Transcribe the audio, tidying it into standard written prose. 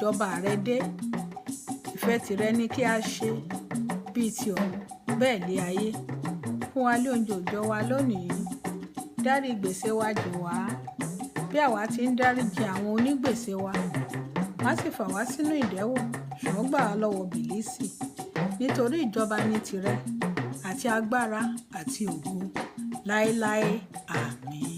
ìjọba rẹ dé. Ìfẹ́ tìrẹ ni kí a ṣe bíi ti ọ̀run bẹ́ẹ̀ lé ayé. Fún wa ní oúnjẹ òòjọ́ wa lónìí. Dárí gbèsè wa jì wá bí àwa ti ń dáríjì àwọn onígbèsè wa. Má sì fà wá sínú ìdẹ́wò, ṣùgbọ́n gbà wá lọ́wọ́ bìlísì. Nítorí ìjọba ni tìrẹ àti agbára àti ògo láéláé. Àmín.